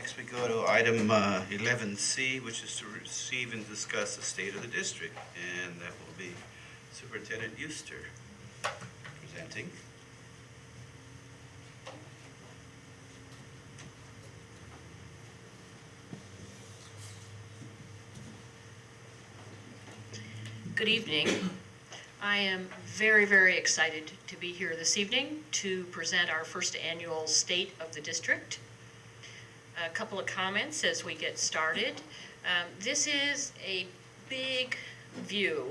Next, we go to item 11C, which is to receive and discuss the state of the district, and that will be Superintendent Euster presenting. Good evening. I am very, very excited to be here this evening to present our first annual State of the District. A couple of comments as we get started. This is a big view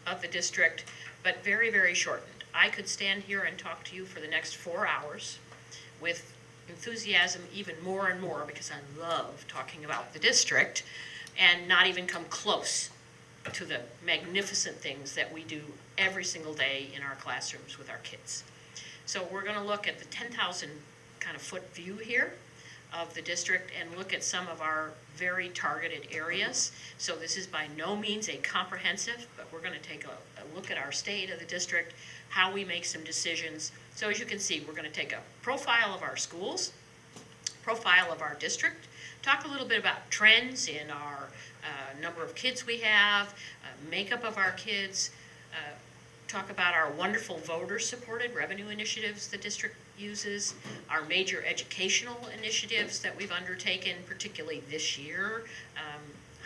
of the district, but very, very shortened. I could stand here and talk to you for the next 4 hours with enthusiasm even more and more because I love talking about the district and not even come close to the magnificent things that we do every single day in our classrooms with our kids. So we're going to look at the 10,000 kind of foot view here of the district and look at some of our very targeted areas. So this is by no means a comprehensive, but we're going to take a look at our state of the district, how we make some decisions. So as you can see, we're going to take a profile of our schools, profile of our district, talk a little bit about trends in our number of kids we have, makeup of our kids, talk about our wonderful voter-supported revenue initiatives the district uses, our major educational initiatives that we've undertaken, particularly this year,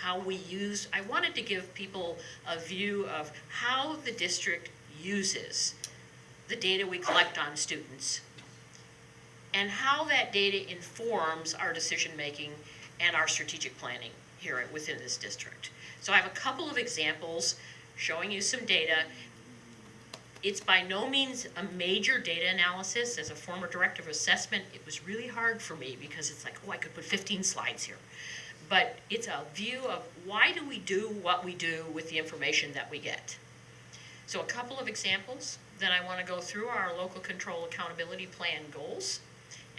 how we use. I wanted to give people a view of how the district uses the data we collect on students and how that data informs our decision-making and our strategic planning here within this district. So I have a couple of examples showing you some data. It's by no means a major data analysis. As a former director of assessment, it was really hard for me because it's like, oh, I could put 15 slides here. But it's a view of why do we do what we do with the information that we get. So a couple of examples. Then I want to go through our local control accountability plan goals.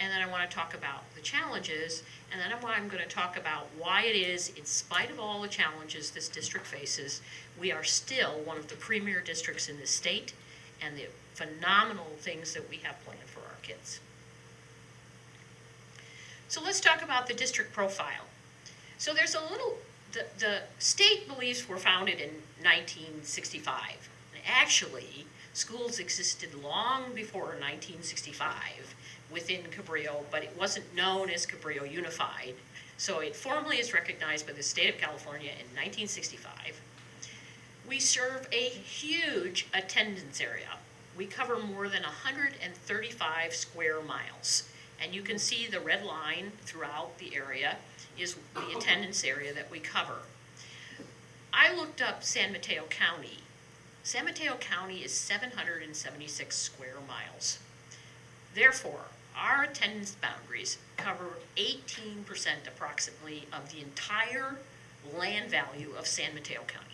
And then I want to talk about the challenges, and then I'm going to talk about why it is, in spite of all the challenges this district faces, we are still one of the premier districts in the state, and the phenomenal things that we have planned for our kids. So let's talk about the district profile. So there's a little, the state beliefs were founded in 1965. Actually, schools existed long before 1965 within Cabrillo, but it wasn't known as Cabrillo Unified. So it formally is recognized by the state of California in 1965. We serve a huge attendance area. We cover more than 135 square miles. And you can see the red line throughout the area is the attendance area that we cover. I looked up San Mateo County. San Mateo County is 776 square miles. Therefore, our attendance boundaries cover 18% approximately of the entire land value of San Mateo County.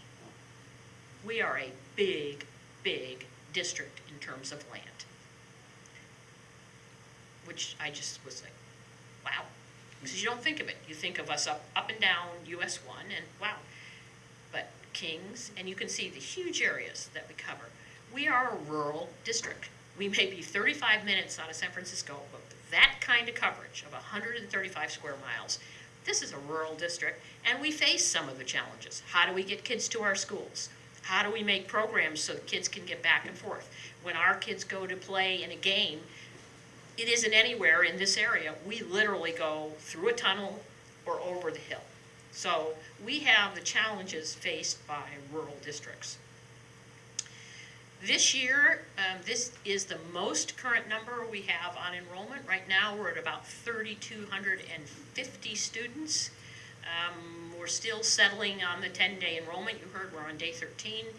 We are a big, big district in terms of land, which I just was like, wow. Because you don't think of it. You think of us up and down US 1 and wow. But Kings, and you can see the huge areas that we cover. We are a rural district. We may be 35 minutes out of San Francisco, but with that kind of coverage of 135 square miles, this is a rural district, and we face some of the challenges. How do we get kids to our schools? How do we make programs so that kids can get back and forth? When our kids go to play in a game, it isn't anywhere in this area. We literally go through a tunnel or over the hill. So we have the challenges faced by rural districts. This year, this is the most current number we have on enrollment. Right now, we're at about 3,250 students. We're still settling on the 10-day enrollment. You heard we're on day 13.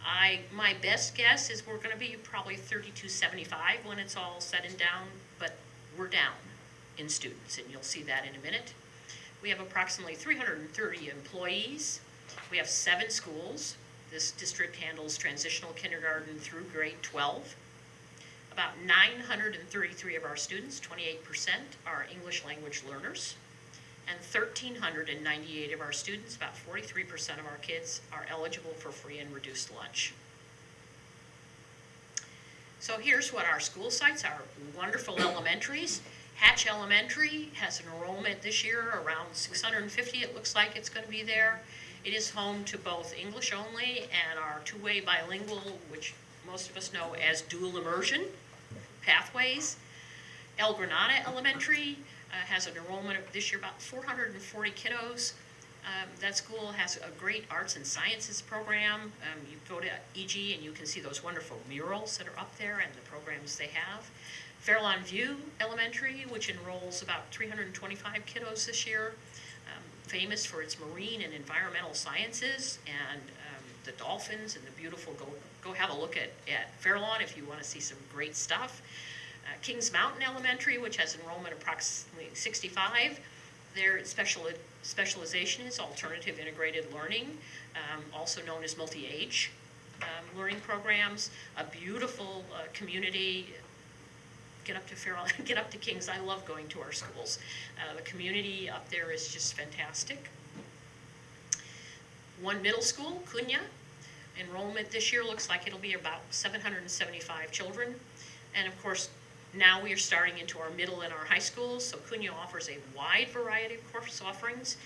My best guess is we're going to be probably 3,275 when it's all said and down, but we're down in students, and you'll see that in a minute. We have approximately 330 employees. We have 7 schools. This district handles transitional kindergarten through grade 12. About 933 of our students, 28%, are English language learners. And 1,398 of our students, about 43% of our kids, are eligible for free and reduced lunch. So here's what our school sites, our wonderful elementaries, Hatch Elementary has an enrollment this year around 650. It looks like it's going to be there. It is home to both English only and our two-way bilingual, which most of us know as dual immersion pathways. El Granada Elementary has an enrollment of this year about 440 kiddos. That school has a great arts and sciences program. You go to EG and you can see those wonderful murals that are up there and the programs they have. Fairlawn View Elementary, which enrolls about 325 kiddos this year, famous for its marine and environmental sciences and the dolphins and the beautiful, go have a look at Fairlawn if you want to see some great stuff. Kings Mountain Elementary, which has enrollment approximately 65. Their specialization is alternative integrated learning, also known as multi-age learning programs. A beautiful community. Get up to Fairlawn, get up to Kings. I love going to our schools. The community up there is just fantastic. One middle school, Cunha. Enrollment this year looks like it'll be about 775 children. And of course, now we are starting into our middle and our high schools, so Cunha offers a wide variety of course offerings,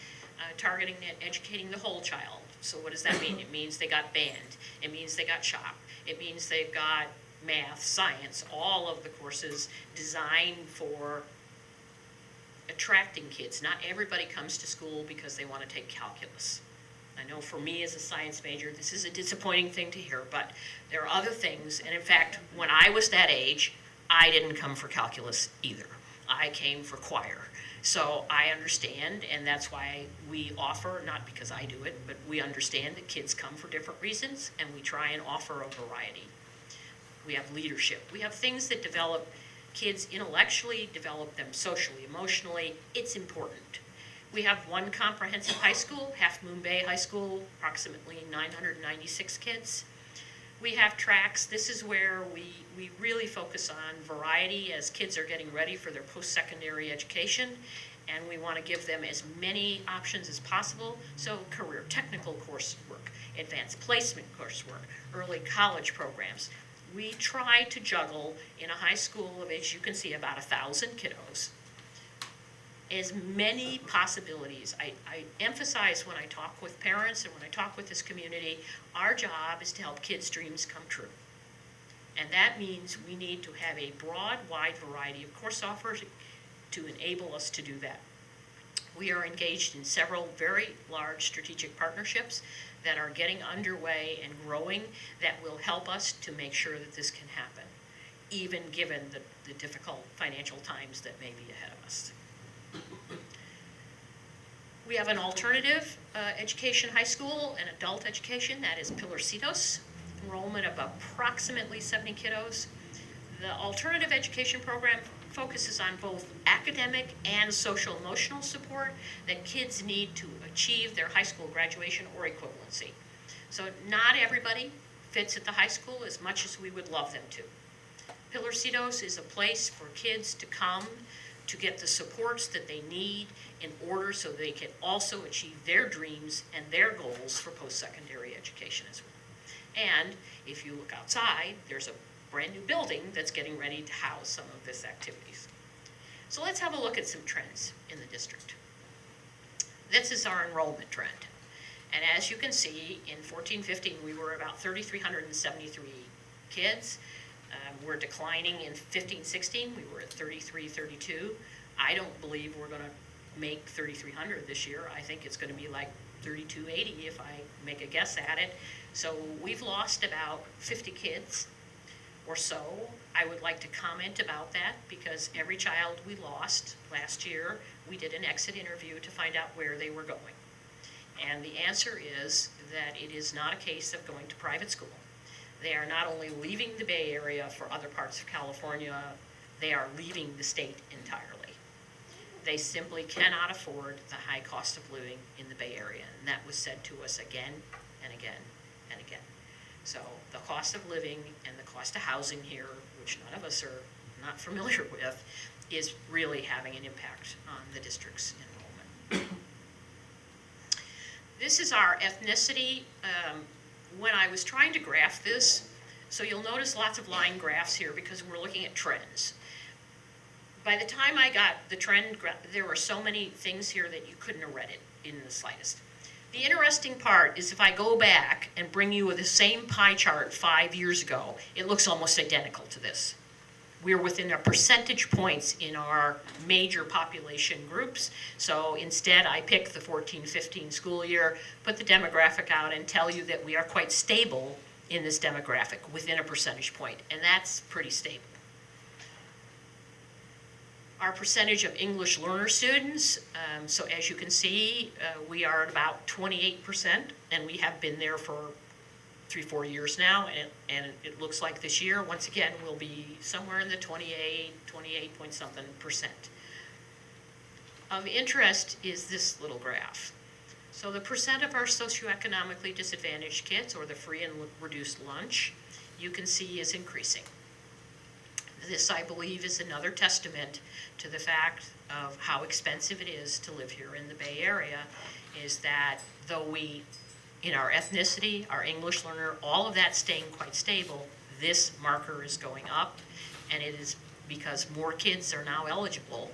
targeting and educating the whole child. So what does that mean? It means they got band, it means they got shop, it means they've got math, science, all of the courses designed for attracting kids. Not everybody comes to school because they want to take calculus. I know for me as a science major, this is a disappointing thing to hear, but there are other things, and in fact, when I was that age, I didn't come for calculus either. I came for choir. So I understand, and that's why we offer, not because I do it, but we understand that kids come for different reasons, and we try and offer a variety. We have leadership. We have things that develop kids intellectually, develop them socially, emotionally. It's important. We have one comprehensive high school, Half Moon Bay High School, approximately 996 kids. We have tracks. This is where we really focus on variety as kids are getting ready for their post-secondary education, and we want to give them as many options as possible. So career technical coursework, advanced placement coursework, early college programs. We try to juggle in a high school of, as you can see, about 1,000 kiddos, as many possibilities. I emphasize when I talk with parents and when I talk with this community, our job is to help kids' dreams come true. And that means we need to have a broad, wide variety of course offers to enable us to do that. We are engaged in several very large strategic partnerships that are getting underway and growing that will help us to make sure that this can happen, even given the difficult financial times that may be ahead of us. We have an alternative education high school and adult education, that is Pilarcitos, enrollment of approximately 70 kiddos. The alternative education program focuses on both academic and social emotional support that kids need to achieve their high school graduation or equivalency. So not everybody fits at the high school as much as we would love them to. Pilarcitos is a place for kids to come to get the supports that they need in order so they can also achieve their dreams and their goals for post-secondary education as well. And if you look outside, there's a brand new building that's getting ready to house some of this activities. So let's have a look at some trends in the district. This is our enrollment trend. And as you can see, in 14-15, we were about 3,373 kids. We're declining in 15-16. We were at 33-32. I don't believe we're going to make 3,300 this year. I think it's going to be like 3,280 if I make a guess at it. So we've lost about 50 kids or so. I would like to comment about that because every child we lost last year, we did an exit interview to find out where they were going. And the answer is that it is not a case of going to private school. They are not only leaving the Bay Area for other parts of California, they are leaving the state entirely. They simply cannot afford the high cost of living in the Bay Area, and that was said to us again and again and again. So the cost of living and the cost of housing here, which none of us are not familiar with, is really having an impact on the district's enrollment. This is our ethnicity. When I was trying to graph this, so you'll notice lots of line graphs here because we're looking at trends. by the time I got the trend, there were so many things here that you couldn't have read it in the slightest. The interesting part is if I go back and bring you the same pie chart 5 years ago, it looks almost identical to this. We're within a percentage points in our major population groups. So instead, I pick the 14-15 school year, put the demographic out, and tell you that we are quite stable in this demographic within a percentage point, and that's pretty stable. Our percentage of English learner students, so as you can see, we are at about 28%, and we have been there for 3-4 years now, and it looks like this year, once again, we'll be somewhere in the 28 point something %. Of interest is this little graph. So the percent of our socioeconomically disadvantaged kids, or the free and reduced lunch, you can see is increasing. This, I believe, is another testament to the fact of how expensive it is to live here in the Bay Area, is that though we, in our ethnicity, our English learner, all of that staying quite stable, this marker is going up, and it is because more kids are now eligible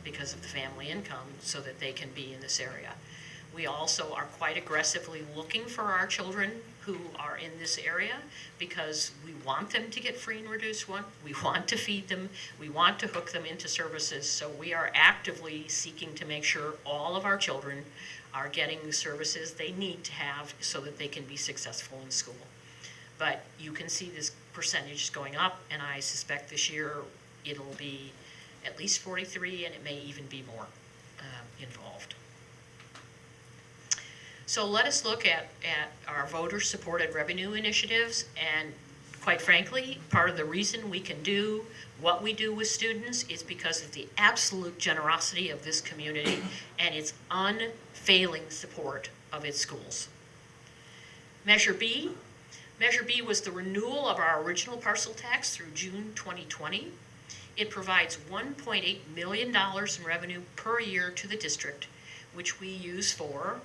because of the family income so that they can be in this area. We also are quite aggressively looking for our children who are in this area because we want them to get free and reduced one. We want to feed them. We want to hook them into services. So we are actively seeking to make sure all of our children are getting the services they need to have so that they can be successful in school. But you can see this percentage is going up, and I suspect this year it'll be at least 43, and it may even be more involved. So let us look at our voter-supported revenue initiatives, and quite frankly, part of the reason we can do what we do with students is because of the absolute generosity of this community and its unfailing support of its schools. Measure B. Measure B was the renewal of our original parcel tax through June 2020. It provides $1.8 million in revenue per year to the district, which we use for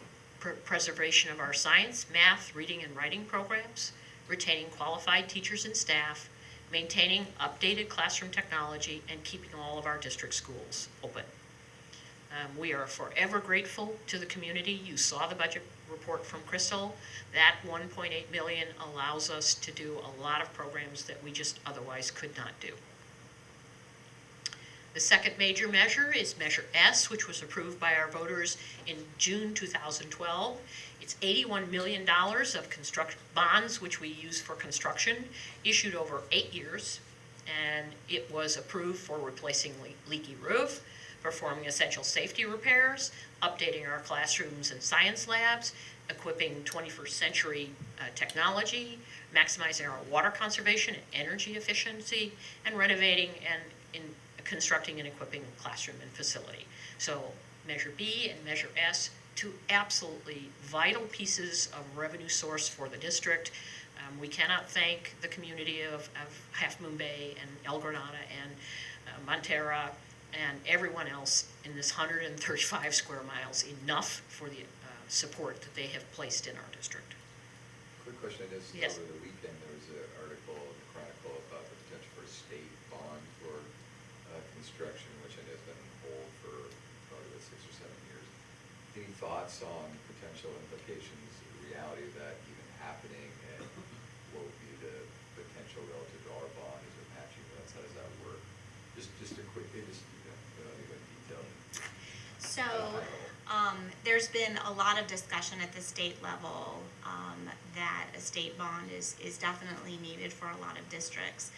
preservation of our science, math, reading, and writing programs, retaining qualified teachers and staff, maintaining updated classroom technology, and keeping all of our district schools open. We are forever grateful to the community. You saw the budget report from Crystal. That $1.8 million allows us to do a lot of programs that we just otherwise could not do. The second major measure is Measure S, which was approved by our voters in June 2012. It's $81 million of construction bonds, which we use for construction, issued over 8 years, and it was approved for replacing leaky roof, performing essential safety repairs, updating our classrooms and science labs, equipping 21st century technology, maximizing our water conservation and energy efficiency, and renovating and constructing and equipping a classroom and facility. So Measure B and Measure S, two absolutely vital pieces of revenue source for the district. We cannot thank the community of Half Moon Bay and El Granada and Montera and everyone else in this 135 square miles enough for the support that they have placed in our district. Quick question, I noticed Yes. over the weekend there was an article in the Chronicle about the potential for a state bond for construction, which I know has been on hold for probably about 6 or 7 years. Any thoughts on potential implications, the reality of that even happening, and what would be the potential relative to our bond? Is it matching grants? How does that work? Just a quick, just even detail. So, there's been a lot of discussion at the state level that a state bond is definitely needed for a lot of districts.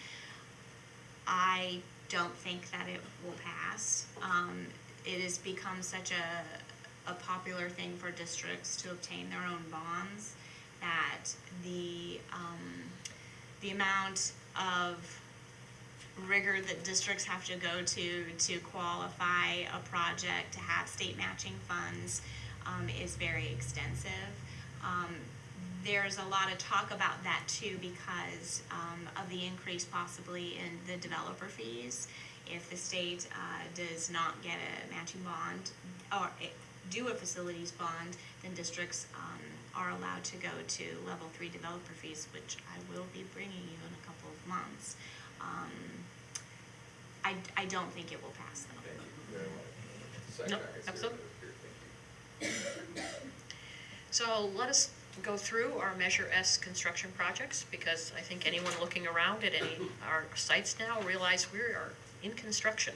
I don't think that it will pass. It has become such a popular thing for districts to obtain their own bonds that the amount of rigor that districts have to go to qualify a project to have state matching funds is very extensive. There's a lot of talk about that too because of the increase possibly in the developer fees. If the state does not get a matching bond or do a facilities bond, then districts are allowed to go to level 3 developer fees, which I will be bringing you in a couple of months. I don't think it will pass though. Thank you. I don't want to sidetrack Nope, us here, absolutely. but here, thank you. So let us go through our Measure S construction projects, because I think anyone looking around at any of our sites now realize we are in construction.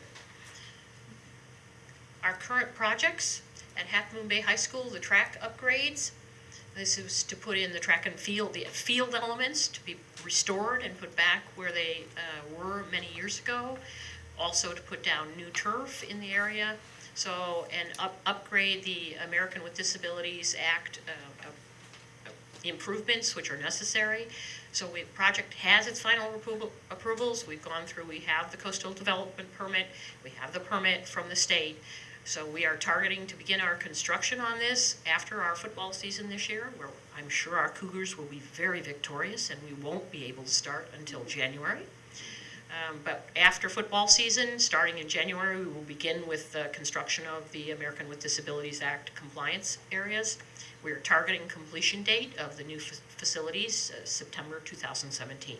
Our current projects at Half Moon Bay High School, the track upgrades. This is to put in the track and field, the field elements to be restored and put back where they were many years ago. Also to put down new turf in the area. So, and upgrade the American with Disabilities Act improvements which are necessary. So the project has its final approvals. We've gone through, we have the coastal development permit, we have the permit from the state. So we are targeting to begin our construction on this after our football season this year, where I'm sure our Cougars will be very victorious and we won't be able to start until January. But after football season, starting in January, we will begin with the construction of the American with Disabilities Act compliance areas. We are targeting completion date of the new facilities, September 2017.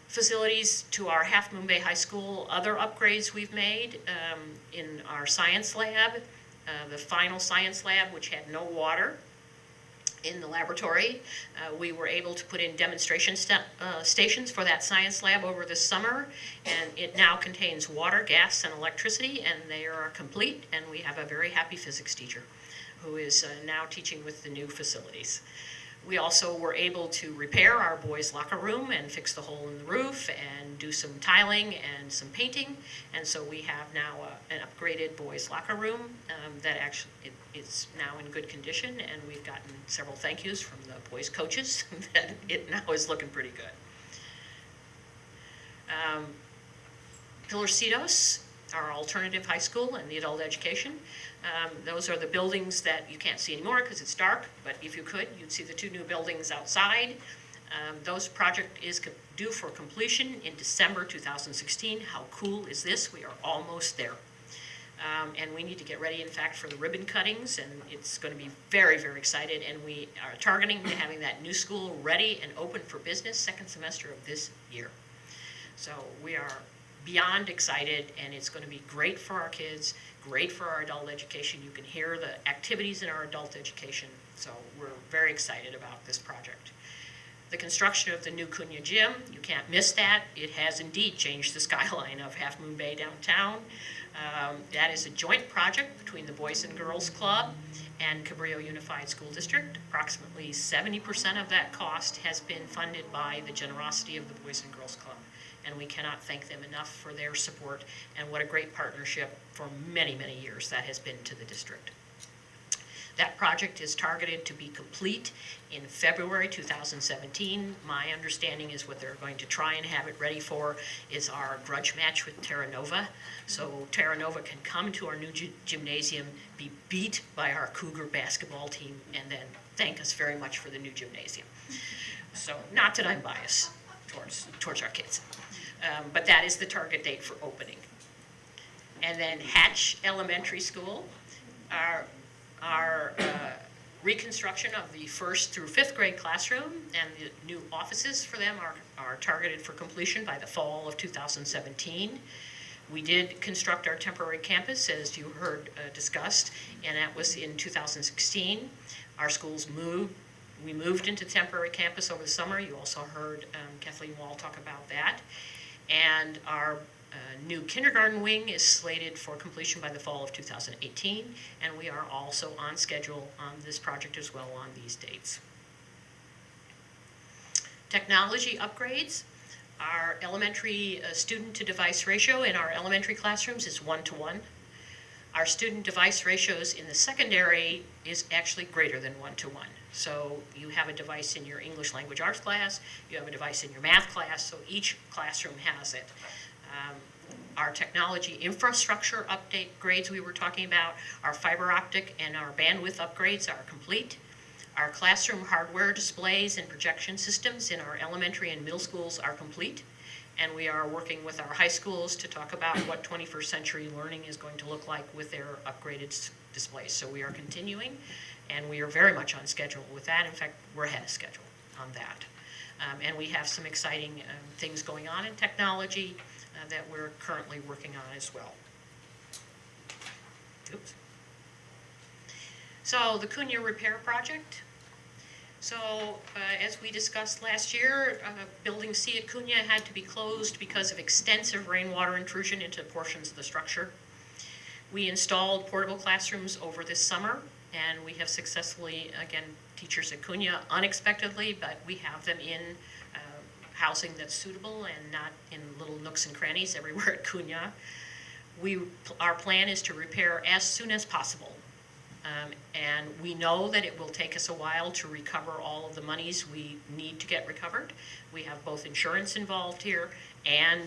Facilities to our Half Moon Bay High School, other upgrades we've made in our science lab, the final science lab, which had no water in the laboratory. We were able to put in demonstration stations for that science lab over the summer, and it now contains water, gas, and electricity, and they are complete, and we have a very happy physics teacher who is now teaching with the new facilities. We also were able to repair our boys' locker room and fix the hole in the roof and do some tiling and some painting. And so we have now an upgraded boys' locker room that actually is now in good condition. And we've gotten several thank yous from the boys' coaches that it now is looking pretty good. Pilarcitos, our alternative high school and the adult education. Those are the buildings that you can't see anymore because it's dark, but if you could, you'd see the two new buildings outside. Those project is due for completion in December 2016. How cool is this? We are almost there. And we need to get ready, in fact, for the ribbon cuttings, and it's going to be very, very excited. And we are targeting to having that new school ready and open for business second semester of this year. So we are beyond excited, and it's going to be great for our kids, great for our adult education. You can hear the activities in our adult education, so we're very excited about this project. The construction of the new Cunha Gym, you can't miss that. It has indeed changed the skyline of Half Moon Bay downtown. That is a joint project between the Boys and Girls Club and Cabrillo Unified School District. Approximately 70% of that cost has been funded by the generosity of the Boys and Girls Club. And we cannot thank them enough for their support, and what a great partnership for many, many years that has been to the district. That project is targeted to be complete in February 2017. My understanding is what they're going to try and have it ready for is our grudge match with Terra Nova. So Terra Nova can come to our new gymnasium, be beat by our Cougar basketball team, and then thank us very much for the new gymnasium. So not that I'm biased towards our kids. But that is the target date for opening. And then Hatch Elementary School, our reconstruction of the 1st through 5th grade classroom and the new offices for them are targeted for completion by the fall of 2017. We did construct our temporary campus, as you heard discussed, and that was in 2016. Our schools we moved into temporary campus over the summer. You also heard Kathleen Wall talk about that. And our new kindergarten wing is slated for completion by the fall of 2018, and we are also on schedule on this project as well on these dates. Technology upgrades. Our elementary student-to-device ratio in our elementary classrooms is 1-to-1. Our student-device ratios in the secondary is actually greater than 1-to-1. So you have a device in your English language arts class, you have a device in your math class, so each classroom has it. Our technology infrastructure update grades we were talking about, our fiber optic and our bandwidth upgrades are complete. Our classroom hardware displays and projection systems in our elementary and middle schools are complete. And we are working with our high schools to talk about what 21st century learning is going to look like with their upgraded displays. So we are continuing, and we are very much on schedule with that. In fact, we're ahead of schedule on that. And we have some exciting things going on in technology. that we're currently working on as well. Oops. So the Cunha Repair Project. So as we discussed last year, Building C at Cunha had to be closed because of extensive rainwater intrusion into portions of the structure. We installed portable classrooms over this summer, and we have successfully, again, teachers at Cunha unexpectedly, but we have them in housing that's suitable and not in little nooks and crannies everywhere at Cunha. Our plan is to repair as soon as possible. And we know that it will take us a while to recover all of the monies we need to get recovered. We have both insurance involved here and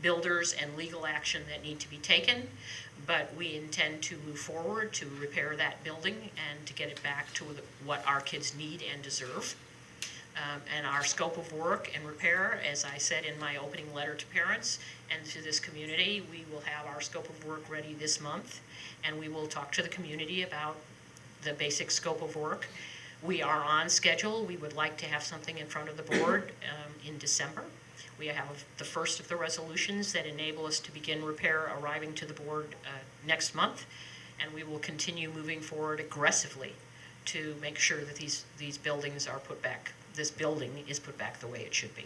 builders and legal action that need to be taken, but we intend to move forward to repair that building and to get it back to what our kids need and deserve. And our scope of work and repair, as I said in my opening letter to parents and to this community, we will have our scope of work ready this month, and we will talk to the community about the basic scope of work. We are on schedule. We would like to have something in front of the board in December. We have the first of the resolutions that enable us to begin repair arriving to the board next month, and we will continue moving forward aggressively to make sure that these buildings are put back. This building is put back the way it should be.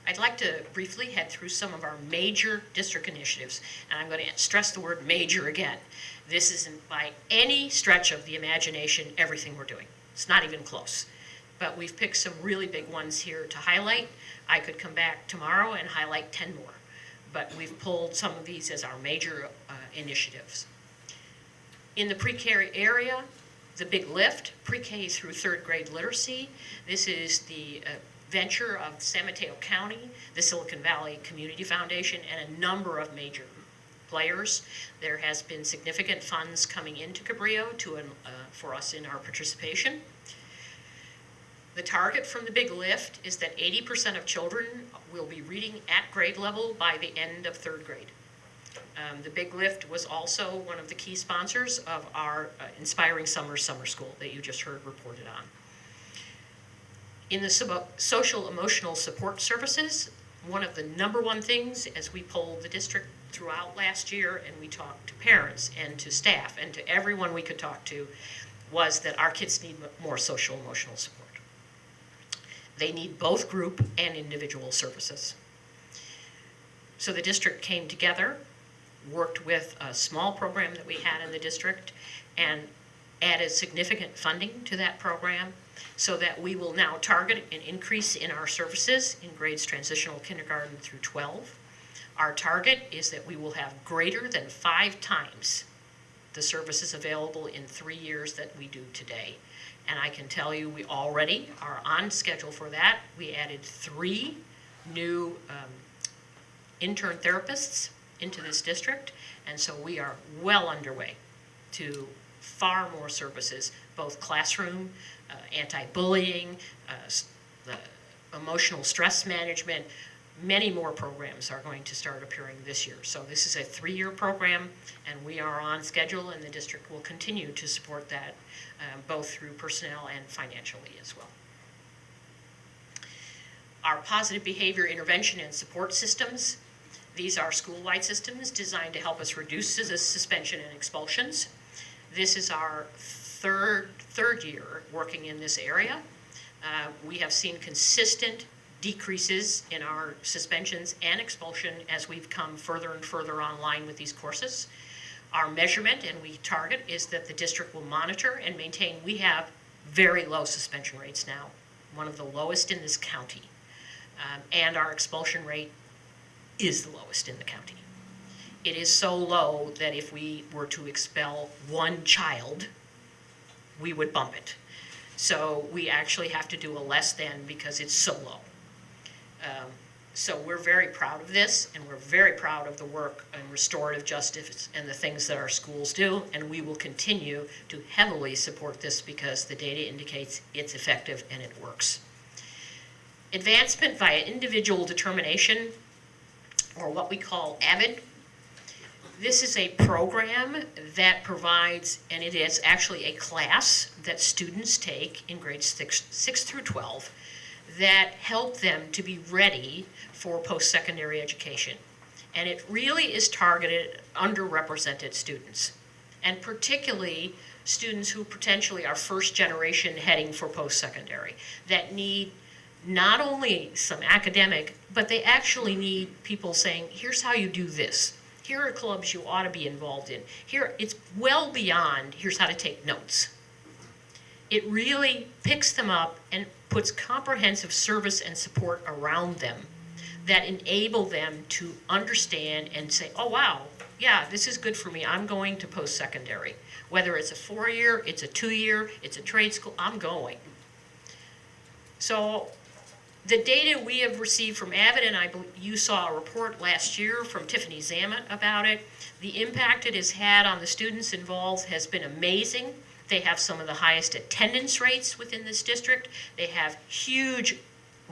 I'd like to briefly head through some of our major district initiatives, and I'm going to stress the word major again. This isn't by any stretch of the imagination everything we're doing. It's not even close. But we've picked some really big ones here to highlight. I could come back tomorrow and highlight 10 more, but we've pulled some of these as our major initiatives. In the pre-K area, the Big Lift, pre-K through third grade literacy. This is the venture of San Mateo County, the Silicon Valley Community Foundation, and a number of major players. There has been significant funds coming into Cabrillo for us in our participation. The target from the Big Lift is that 80% of children will be reading at grade level by the end of third grade. The Big Lift was also one of the key sponsors of our Inspiring Summer School that you just heard reported on. In the social emotional support services, one of the #1 things as we polled the district throughout last year and we talked to parents and to staff and to everyone we could talk to was that our kids need more social emotional support. They need both group and individual services. So the district came together, worked with a small program that we had in the district, and added significant funding to that program so that we will now target an increase in our services in grades transitional kindergarten through 12. Our target is that we will have greater than 5 times the services available in 3 years that we do today. And I can tell you we already are on schedule for that. We added 3 new intern therapists into this district, and so we are well underway to far more services, both classroom, anti-bullying, the emotional stress management. Many more programs are going to start appearing this year. So this is a 3-year program, and we are on schedule, and the district will continue to support that both through personnel and financially as well. Our positive behavior intervention and support systems. These are school-wide systems designed to help us reduce the suspension and expulsions. This is our third year working in this area. We have seen consistent decreases in our suspensions and expulsion as we've come further and further online with these courses. Our measurement, and we target, is that the district will monitor and maintain. We have very low suspension rates now, one of the lowest in this county. And our expulsion rate is the lowest in the county. It is so low that if we were to expel 1 child, we would bump it. So we actually have to do a less than because it's so low. So we're very proud of this, and we're very proud of the work in restorative justice and the things that our schools do, and we will continue to heavily support this because the data indicates it's effective and it works. Advancement via individual determination, or what we call AVID. This is a program that provides, and it is actually a class that students take in grades 6 through 12 that help them to be ready for post-secondary education. And it really is targeted at underrepresented students, and particularly students who potentially are first generation heading for post-secondary, that need not only some academic, but they actually need people saying, here's how you do this. Here are clubs you ought to be involved in. Here, it's well beyond, here's how to take notes. It really picks them up and puts comprehensive service and support around them that enable them to understand and say, oh wow, yeah, this is good for me, I'm going to post-secondary. Whether it's a 4-year, it's a 2-year, it's a trade school, I'm going. So the data we have received from Avid, and I believe you saw a report last year from Tiffany Zammit about it, the impact it has had on the students involved has been amazing. They have some of the highest attendance rates within this district. They have huge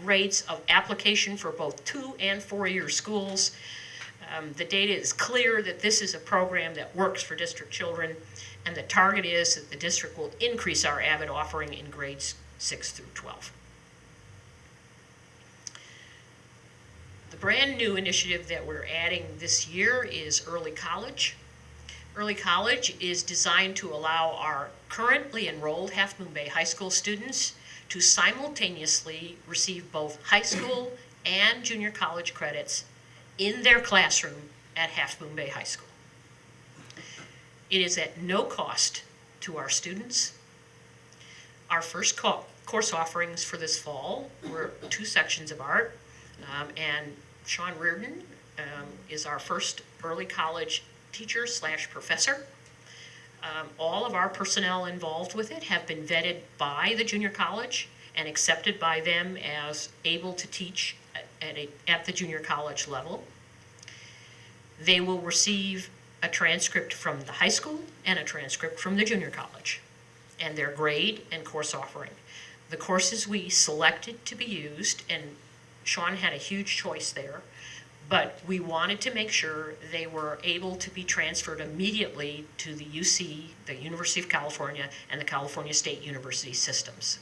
rates of application for both 2- and 4-year schools. The data is clear that this is a program that works for district children, and the target is that the district will increase our Avid offering in grades 6 through 12. The brand new initiative that we're adding this year is Early College. Early College is designed to allow our currently enrolled Half Moon Bay High School students to simultaneously receive both high school and junior college credits in their classroom at Half Moon Bay High School. It is at no cost to our students. Our first course offerings for this fall were 2 sections of art, and Sean Reardon is our first early college teacher / professor. All of our personnel involved with it have been vetted by the junior college and accepted by them as able to teach at the junior college level. They will receive a transcript from the high school and a transcript from the junior college, and their grade and course offering. The courses we selected to be used, and Sean had a huge choice there, but we wanted to make sure they were able to be transferred immediately to the UC, the University of California, and the California State University systems.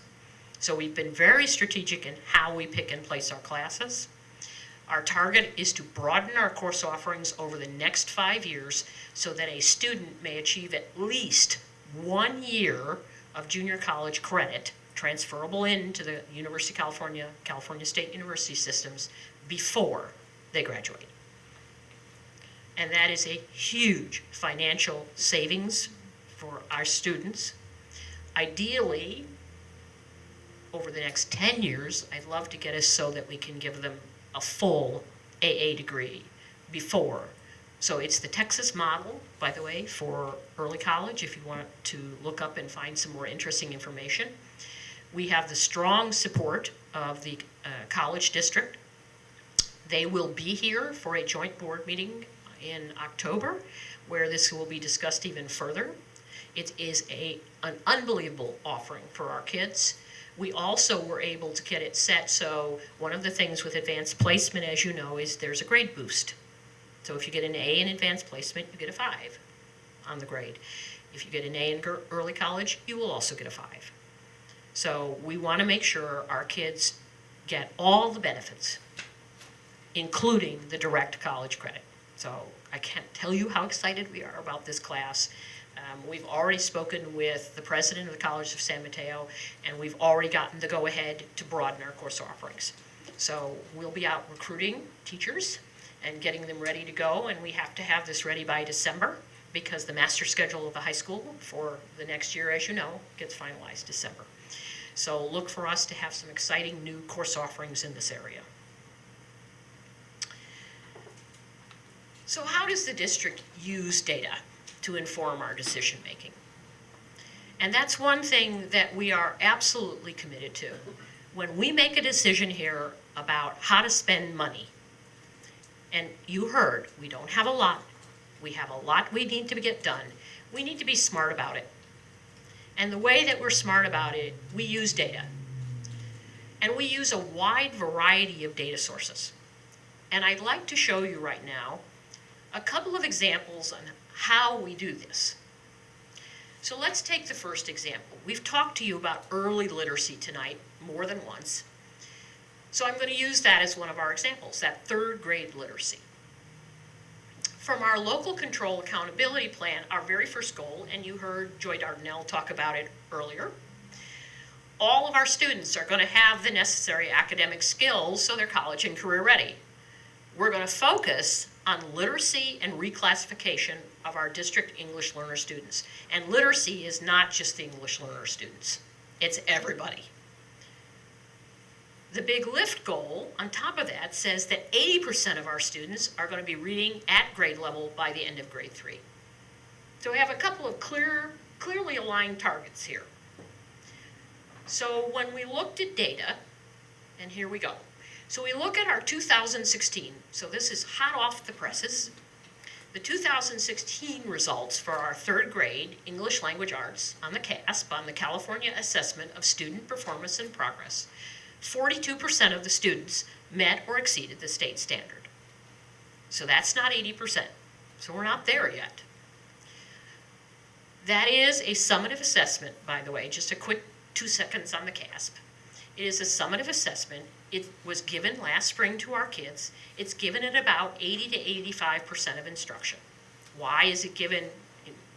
So we've been very strategic in how we pick and place our classes. Our target is to broaden our course offerings over the next 5 years so that a student may achieve at least 1 year of junior college credit transferable into the University of California, California State University systems before they graduate. And that is a huge financial savings for our students. Ideally, over the next 10 years, I'd love to get us so that we can give them a full AA degree before. So it's the Texas model, by the way, for early college, if you want to look up and find some more interesting information. We have the strong support of the college district. They will be here for a joint board meeting in October, where this will be discussed even further. It is an unbelievable offering for our kids. We also were able to get it set, so one of the things with advanced placement, as you know, is there's a grade boost. So if you get an A in advanced placement, you get a 5 on the grade. If you get an A in early college, you will also get a 5. So we want to make sure our kids get all the benefits, including the direct college credit. So I can't tell you how excited we are about this class. We've already spoken with the president of the College of San Mateo, and we've already gotten the go-ahead to broaden our course offerings. So we'll be out recruiting teachers and getting them ready to go, and we have to have this ready by December because the master schedule of the high school for the next year, as you know, gets finalized December. So look for us to have some exciting new course offerings in this area. So how does the district use data to inform our decision making? And that's one thing that we are absolutely committed to. When we make a decision here about how to spend money, and you heard, we don't have a lot. We have a lot we need to get done. We need to be smart about it. And the way that we're smart about it, we use data. And we use a wide variety of data sources. And I'd like to show you right now a couple of examples on how we do this. So let's take the first example. We've talked to you about early literacy tonight more than once. So I'm going to use that as one of our examples, that third grade literacy. From our local control accountability plan, our very first goal, and you heard Joy Dardanelle talk about it earlier, all of our students are going to have the necessary academic skills so they're college and career ready. We're going to focus on literacy and reclassification of our district English learner students. And literacy is not just the English learner students, it's everybody. The Big Lift goal, on top of that, says that 80% of our students are going to be reading at grade level by the end of grade 3. So we have a couple of clearly aligned targets here. So when we looked at data, and here we go. So we look at our 2016, so this is hot off the presses, the 2016 results for our third grade English Language Arts on the CASP, on the California Assessment of Student Performance and Progress. 42% of the students met or exceeded the state standard. So that's not 80%. So we're not there yet. That is a summative assessment, by the way, just a quick 2 seconds on the CASP. It is a summative assessment. It was given last spring to our kids. It's given at about 80 to 85% of instruction. Why is it given?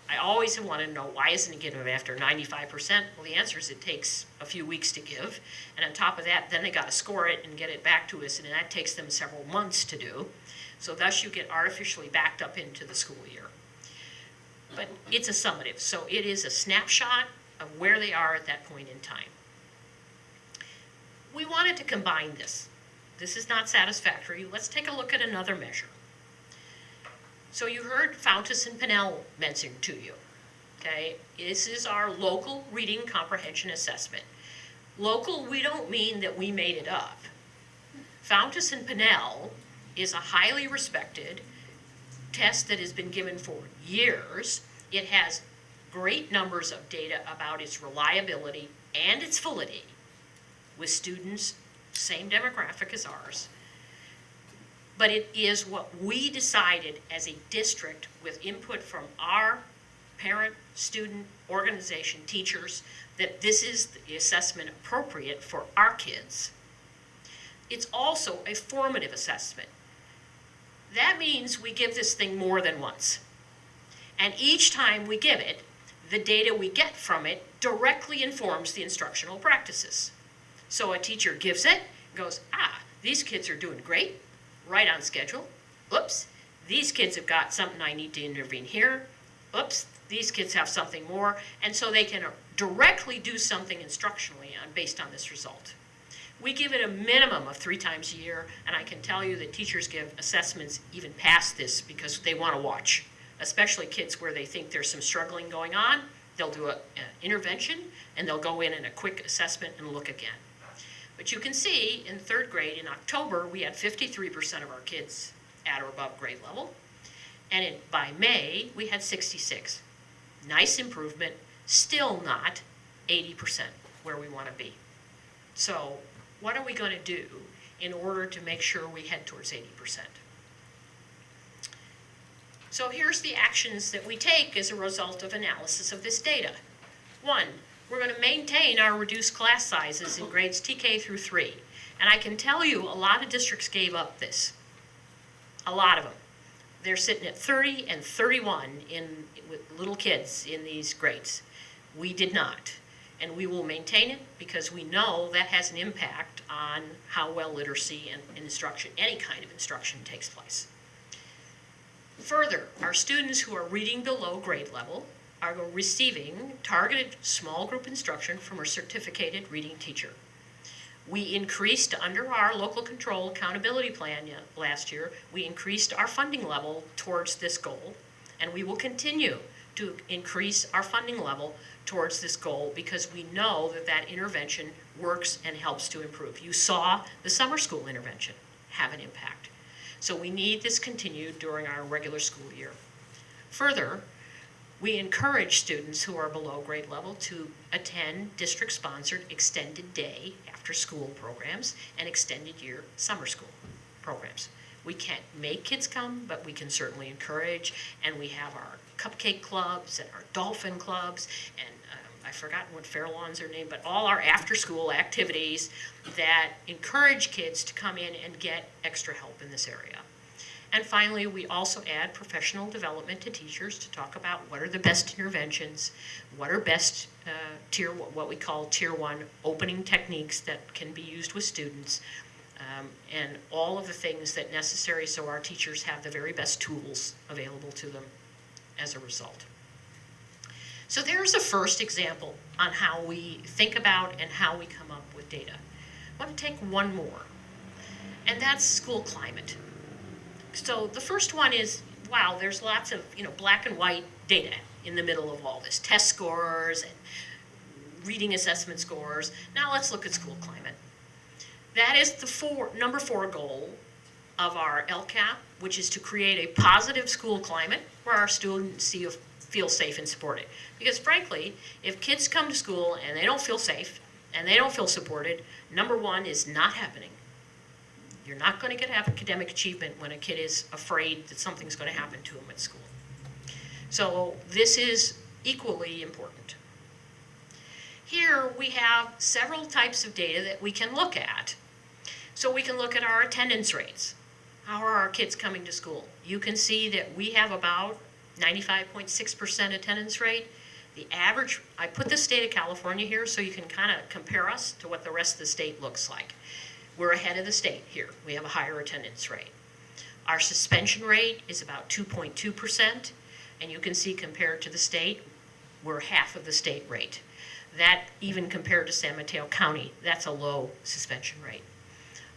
I always have wanted to know, why isn't it given after 95%? Well, the answer is it takes a few weeks to give. And on top of that, then they got to score it and get it back to us, and that takes them several months to do. So thus you get artificially backed up into the school year. But it's a summative, so it is a snapshot of where they are at that point in time. We wanted to combine this. This is not satisfactory. Let's take a look at another measure. So you heard Fountas and Pinnell mentioned to you, okay? This is our local reading comprehension assessment. Local, we don't mean that we made it up. Fountas and Pinnell is a highly respected test that has been given for years. It has great numbers of data about its reliability and its validity with students, same demographic as ours. But it is what we decided as a district with input from our parent, student, organization, teachers, that this is the assessment appropriate for our kids. It's also a formative assessment. That means we give this thing more than once. And each time we give it, the data we get from it directly informs the instructional practices. So a teacher gives it, goes, these kids are doing great, right on schedule. Oops, these kids have got something I need to intervene here. Oops, these kids have something more. And so they can directly do something instructionally based on this result. We give it a minimum of 3 times a year, and I can tell you that teachers give assessments even past this because they want to watch, especially kids where they think there's some struggling going on. They'll do an intervention, and they'll go in a quick assessment and look again. But you can see in 3rd grade, in October, we had 53% of our kids at or above grade level. And by May, we had 66. Nice improvement, still not 80% where we want to be. So what are we going to do in order to make sure we head towards 80%? So here's the actions that we take as a result of analysis of this data. 1, we're going to maintain our reduced class sizes in grades TK through 3. And I can tell you a lot of districts gave up this. A lot of them. They're sitting at 30 and 31 with little kids in these grades. We did not. And we will maintain it because we know that has an impact on how well literacy and instruction, any kind of instruction, takes place. Further, our students who are reading below grade level are receiving targeted small group instruction from a certificated reading teacher. We increased, under our local control accountability plan last year, we increased our funding level towards this goal, and we will continue to increase our funding level towards this goal because we know that that intervention works and helps to improve. You saw the summer school intervention have an impact. So we need this continued during our regular school year. Further, we encourage students who are below grade level to attend district-sponsored extended day after-school programs and extended year summer school programs. We can't make kids come, but we can certainly encourage, and we have our cupcake clubs and our dolphin clubs and I've forgotten what Fair Lawns are named, but all our after-school activities that encourage kids to come in and get extra help in this area. And finally, we also add professional development to teachers to talk about what are the best interventions, what are best what we call tier 1 opening techniques that can be used with students, and all of the things that necessary so our teachers have the very best tools available to them as a result. So there's a first example on how we think about and how we come up with data. I want to take one more, and that's school climate. So the first one is, wow, there's lots of black and white data in the middle of all this, test scores and reading assessment scores. Now let's look at school climate. That is the number 4 goal of our LCAP, which is to create a positive school climate where our students feel safe and supported. Because frankly, if kids come to school and they don't feel safe and they don't feel supported, number 1 is not happening. You're not going to get academic achievement when a kid is afraid that something's going to happen to him at school. So this is equally important. Here we have several types of data that we can look at. So we can look at our attendance rates. How are our kids coming to school? You can see that we have about 95.6% attendance rate. The average, I put the state of California here so you can kind of compare us to what the rest of the state looks like. We're ahead of the state here. We have a higher attendance rate. Our suspension rate is about 2.2%, and you can see compared to the state, we're half of the state rate. That, even compared to San Mateo County, that's a low suspension rate.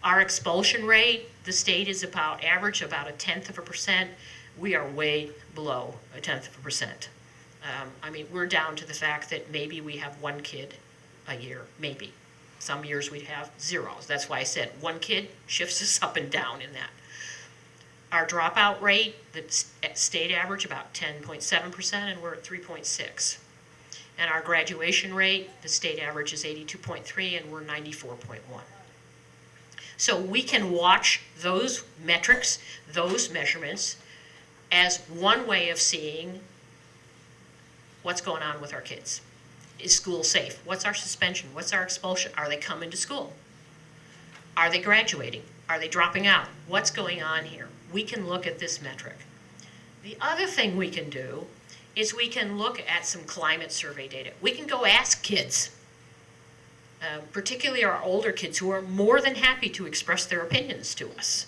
Our expulsion rate, the state is average about 0.1%. We are way below 0.1%. I mean, we're down to the fact that maybe we have 1 kid a year, maybe. Some years we'd have 0. That's why I said 1 kid shifts us up and down in that. Our dropout rate, the state average about 10.7%, and we're at 3.6. And our graduation rate, the state average is 82.3, and we're 94.1. So we can watch those metrics, those measurements, as one way of seeing what's going on with our kids. Is school safe? What's our suspension? What's our expulsion? Are they coming to school? Are they graduating? Are they dropping out? What's going on here? We can look at this metric. The other thing we can do is we can look at some climate survey data. We can go ask kids, particularly our older kids, who are more than happy to express their opinions to us.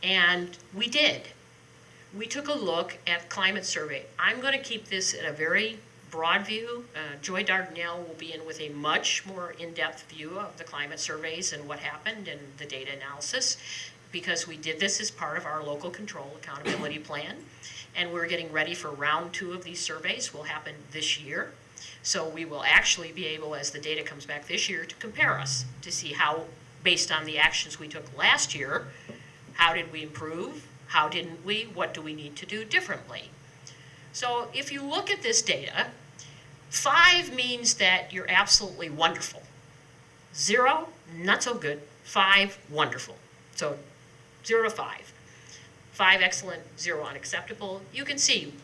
And we did. We took a look at climate survey. I'm going to keep this at a very broad view. Joy Dardanelle will be in with a much more in-depth view of the climate surveys and what happened and the data analysis, because we did this as part of our local control accountability plan, and we're getting ready for round 2 of these surveys. Will happen this year. So we will actually be able, as the data comes back this year, to compare us to see how, based on the actions we took last year, how did we improve? How didn't we? What do we need to do differently? So if you look at this data, 5 means that you're absolutely wonderful. 0, not so good. 5, wonderful. So 0 to 5. 5, excellent. 0, unacceptable. You can see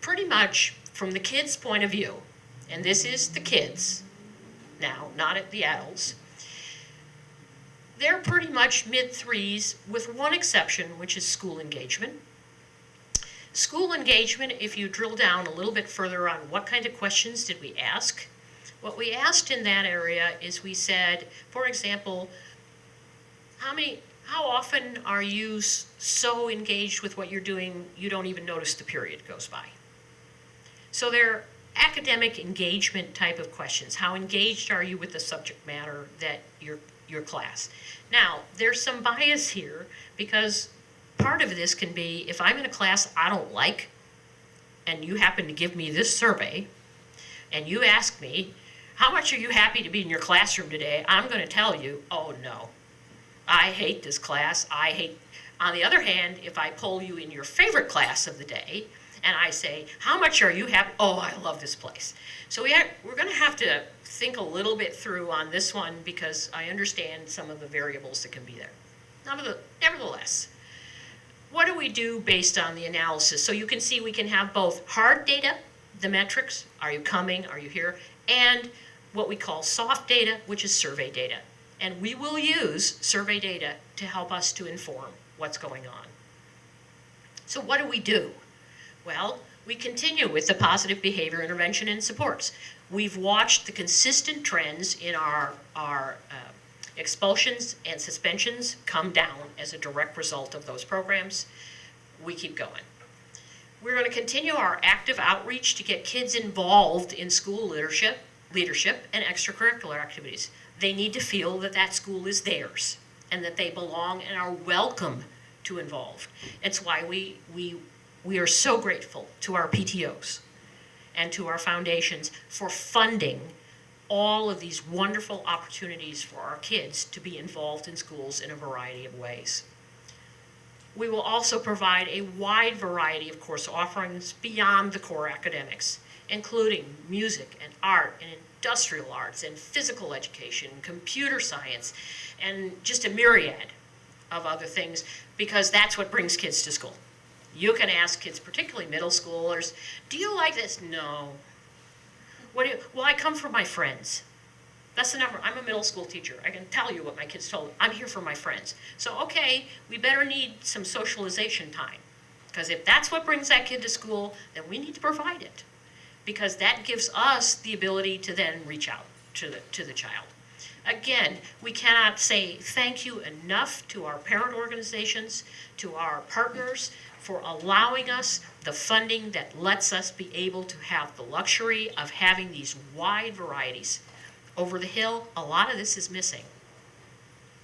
pretty much from the kids' point of view, and this is the kids now, not at the adults, they're pretty much mid-3s with one exception, which is school engagement. School engagement, if you drill down a little bit further on what kind of questions did we ask, what we asked in that area is we said, for example, how often are you so engaged with what you're doing you don't even notice the period goes by? So they're academic engagement type of questions. How engaged are you with the subject matter that your class? Now, there's some bias here because part of this can be if I'm in a class I don't like and you happen to give me this survey and you ask me, how much are you happy to be in your classroom today? I'm going to tell you, oh no, I hate this class. On the other hand, if I poll you in your favorite class of the day and I say, how much are you happy? Oh, I love this place. So we're going to have to think a little bit through on this one because I understand some of the variables that can be there. Nevertheless, what do we do based on the analysis? So you can see we can have both hard data, the metrics, are you coming, are you here, and what we call soft data, which is survey data. And we will use survey data to help us to inform what's going on. So what do? Well, we continue with the positive behavior intervention and supports. We've watched the consistent trends in our expulsions and suspensions come down as a direct result of those programs. We keep going. We're going to continue our active outreach to get kids involved in school leadership and extracurricular activities. They need to feel that that school is theirs and that they belong and are welcome to involve. It's why we are so grateful to our PTOs and to our foundations for funding all of these wonderful opportunities for our kids to be involved in schools in a variety of ways. We will also provide a wide variety of course offerings beyond the core academics, including music and art and industrial arts and physical education, computer science, and just a myriad of other things, because that's what brings kids to school. You can ask kids, particularly middle schoolers, do you like this? No. Well, I come from my friends. That's the number. I'm a middle school teacher. I can tell you what my kids told me. I'm here for my friends. So, okay, we better need some socialization time. Because if that's what brings that kid to school, then we need to provide it. Because that gives us the ability to then reach out to the child. Again, we cannot say thank you enough to our parent organizations, to our partners, for allowing us the funding that lets us be able to have the luxury of having these wide varieties. Over the Hill, a lot of this is missing.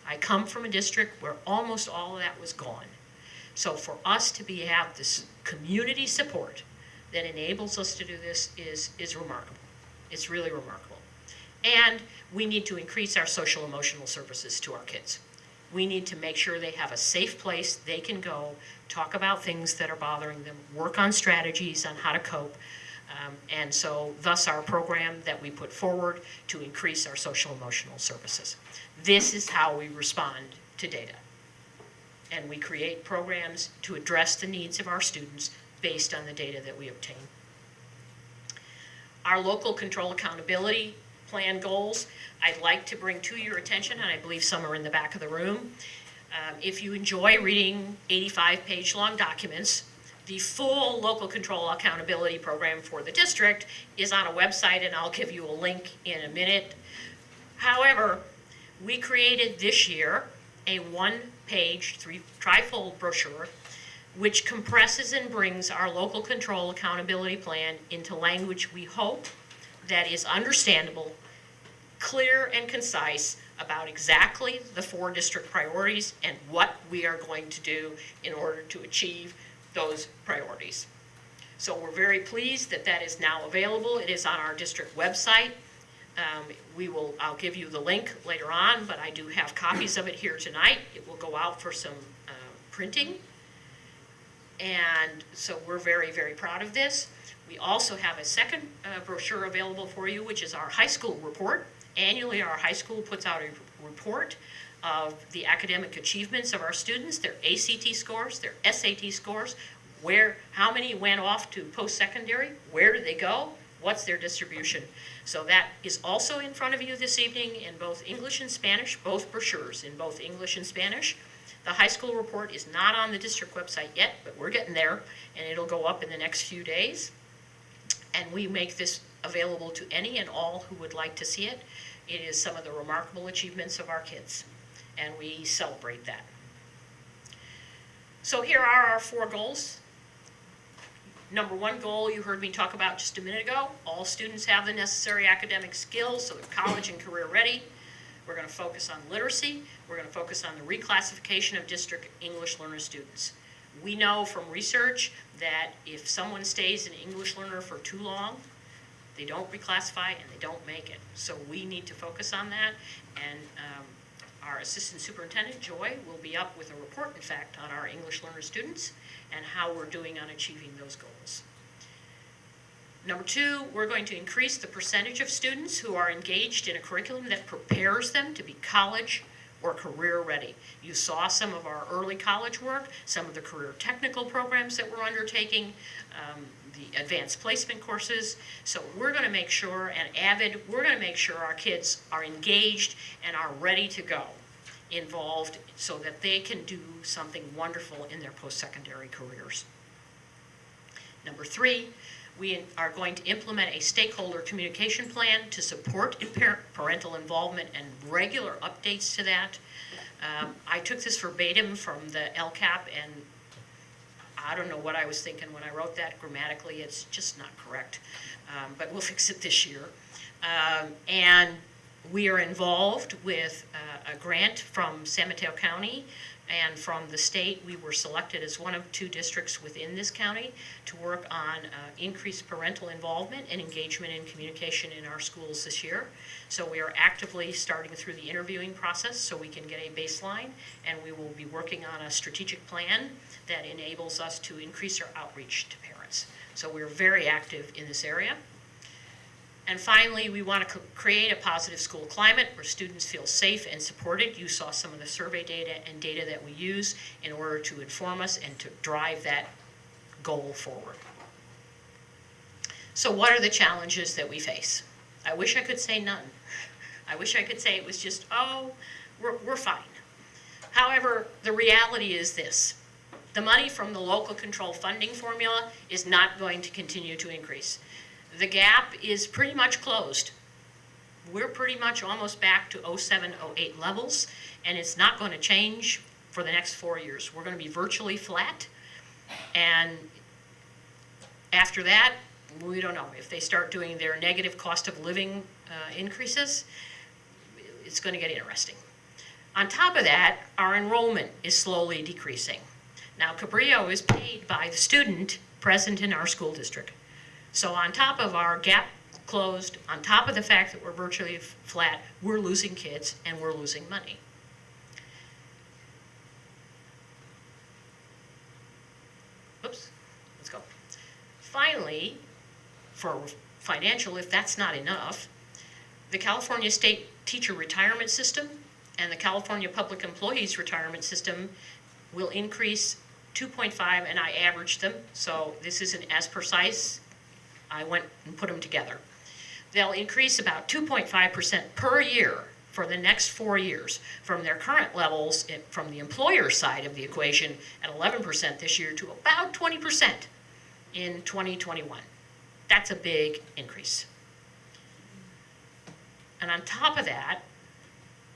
I come from a district where almost all of that was gone. So for us to have this community support that enables us to do this is remarkable. It's really remarkable. And we need to increase our social emotional services to our kids. We need to make sure they have a safe place they can go, talk about things that are bothering them, work on strategies on how to cope. And so thus our program that we put forward to increase our social emotional services. This is how we respond to data. And we create programs to address the needs of our students based on the data that we obtain. Our local control accountability plan goals, I'd like to bring to your attention, and I believe some are in the back of the room. If you enjoy reading 85-page long documents, the full local control accountability program for the district is on a website, and I'll give you a link in a minute. However, we created this year a one-page, trifold brochure which compresses and brings our local control accountability plan into language we hope that is understandable, clear and concise about exactly the 4 district priorities and what we are going to do in order to achieve those priorities. So we're very pleased that that is now available. It is on our district website. I'll give you the link later on, but I do have copies of it here tonight. It will go out for some printing. And so we're very, very proud of this. We also have a second brochure available for you, which is our high school report. Annually, our high school puts out a report of the academic achievements of our students, their ACT scores, their SAT scores, how many went off to post-secondary, where did they go, what's their distribution. So that is also in front of you this evening in both English and Spanish, both brochures in both English and Spanish. The high school report is not on the district website yet, but we're getting there, and it'll go up in the next few days. And we make this available to any and all who would like to see it. It is some of the remarkable achievements of our kids, and we celebrate that. So here are our 4 goals. Number 1 goal you heard me talk about just a minute ago. All students have the necessary academic skills so they're college and career ready. We're going to focus on literacy. We're going to focus on the reclassification of district English learner students. We know from research that if someone stays an English learner for too long, they don't reclassify and they don't make it. So we need to focus on that. And our assistant superintendent, Joy, will be up with a report, in fact, on our English learner students and how we're doing on achieving those goals. Number 2, we're going to increase the percentage of students who are engaged in a curriculum that prepares them to be college or career ready. You saw some of our early college work, some of the career technical programs that we're undertaking, the advanced placement courses. So we're going to make sure, and AVID, we're going to make sure our kids are engaged and are ready to go, involved, so that they can do something wonderful in their post-secondary careers. Number 3, we are going to implement a stakeholder communication plan to support parental involvement and regular updates to that. I took this verbatim from the LCAP, and I don't know what I was thinking when I wrote that. Grammatically, it's just not correct, but we'll fix it this year. And we are involved with a grant from San Mateo County and from the state. We were selected as one of 2 districts within this county to work on increased parental involvement and engagement in communication in our schools this year. So we are actively starting through the interviewing process so we can get a baseline, and we will be working on a strategic plan that enables us to increase our outreach to parents. So we're very active in this area. And finally, we want to create a positive school climate where students feel safe and supported. You saw some of the survey data and data that we use in order to inform us and to drive that goal forward. So what are the challenges that we face? I wish I could say none. I wish I could say it was just, oh, we're fine. However, the reality is this. The money from the local control funding formula is not going to continue to increase. The gap is pretty much closed. We're pretty much almost back to 07, 08 levels, and it's not going to change for the next 4 years. We're going to be virtually flat, and after that, we don't know. If they start doing their negative cost of living increases, it's going to get interesting. On top of that, our enrollment is slowly decreasing. Now, Cabrillo is paid by the student present in our school district. So on top of our gap closed, on top of the fact that we're virtually flat, we're losing kids and we're losing money. Oops, let's go. Finally, for financial, if that's not enough, the California State Teacher Retirement System and the California Public Employees Retirement System will increase 2.5, and I averaged them, so this isn't as precise. I went and put them together. They'll increase about 2.5% per year for the next 4 years from their current levels from the employer side of the equation at 11% this year to about 20% in 2021. That's a big increase. And on top of that,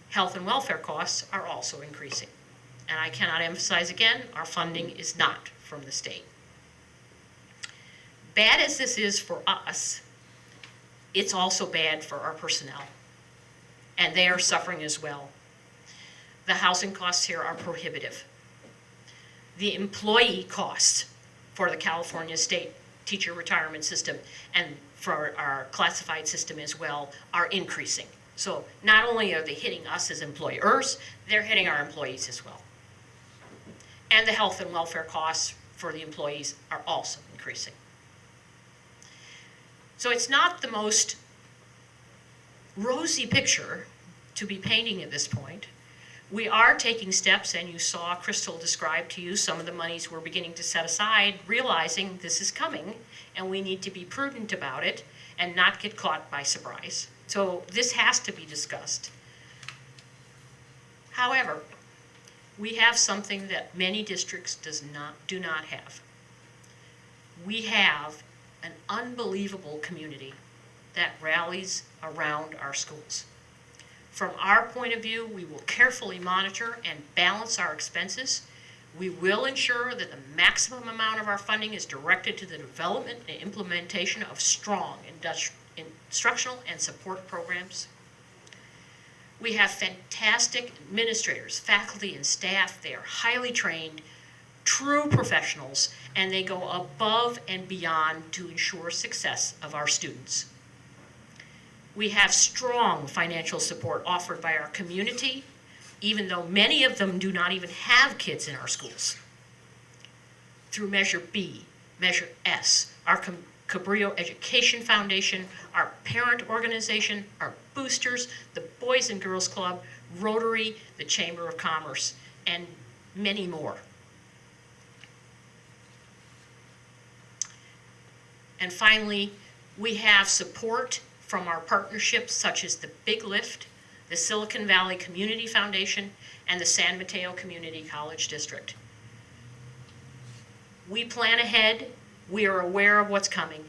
health and welfare costs are also increasing. And I cannot emphasize again, our funding is not from the state. Bad as this is for us, it's also bad for our personnel. And they are suffering as well. The housing costs here are prohibitive. The employee costs for the California State Teacher Retirement System and for our classified system as well are increasing. So not only are they hitting us as employers, they're hitting our employees as well. And the health and welfare costs for the employees are also increasing. So it's not the most rosy picture to be painting at this point. We are taking steps, and you saw Crystal describe to you some of the monies we're beginning to set aside, realizing this is coming, and we need to be prudent about it and not get caught by surprise. So this has to be discussed. However, we have something that many districts do not have. We have an unbelievable community that rallies around our schools. From our point of view, we will carefully monitor and balance our expenses. We will ensure that the maximum amount of our funding is directed to the development and implementation of strong instructional and support programs. We have fantastic administrators, faculty, and staff. They are highly trained, true professionals, and they go above and beyond to ensure success of our students. We have strong financial support offered by our community, even though many of them do not even have kids in our schools. Through Measure B, Measure S, our Cabrillo Education Foundation, our parent organization, our boosters, the Boys and Girls Club, Rotary, the Chamber of Commerce, and many more. And finally, we have support from our partnerships such as the Big Lift, the Silicon Valley Community Foundation, and the San Mateo Community College District. We plan ahead. We are aware of what's coming.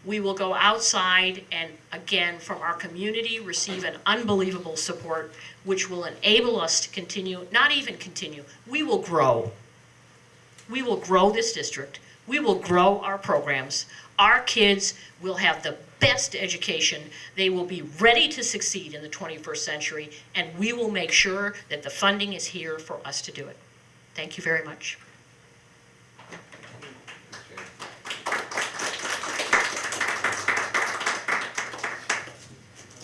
We will go outside and, again, from our community, receive an unbelievable support, which will enable us to continue, not even continue, we will grow. We will grow this district. We will grow our programs. Our kids will have the best education. They will be ready to succeed in the 21st century, and we will make sure that the funding is here for us to do it. Thank you very much. Are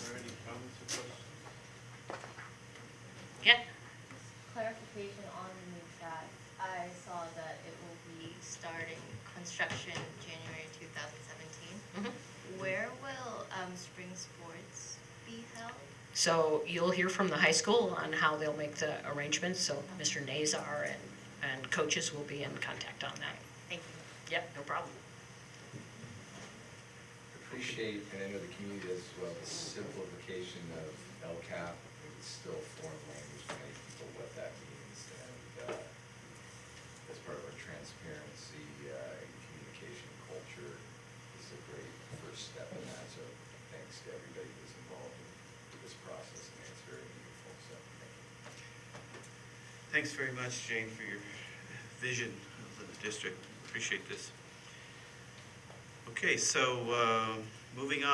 there any comments or questions? Yeah? Clarification on the new track. I saw that it will be starting construction January 2017. Where will spring sports be held? So you'll hear from the high school on how they'll make the arrangements, so Mr. Nazar and coaches will be in contact on that. Thank you. Yep, no problem. Appreciate, and I know the community does as well, the simplification of LCAP. It's still foreign language for many people, what that means. And as part of our transparency and communication culture, this is a great first step in that. So thanks to everybody who's involved in this process. And it's very meaningful. So thank you. Thanks very much, Jane, for your vision of the district. Appreciate this. Okay, so moving on.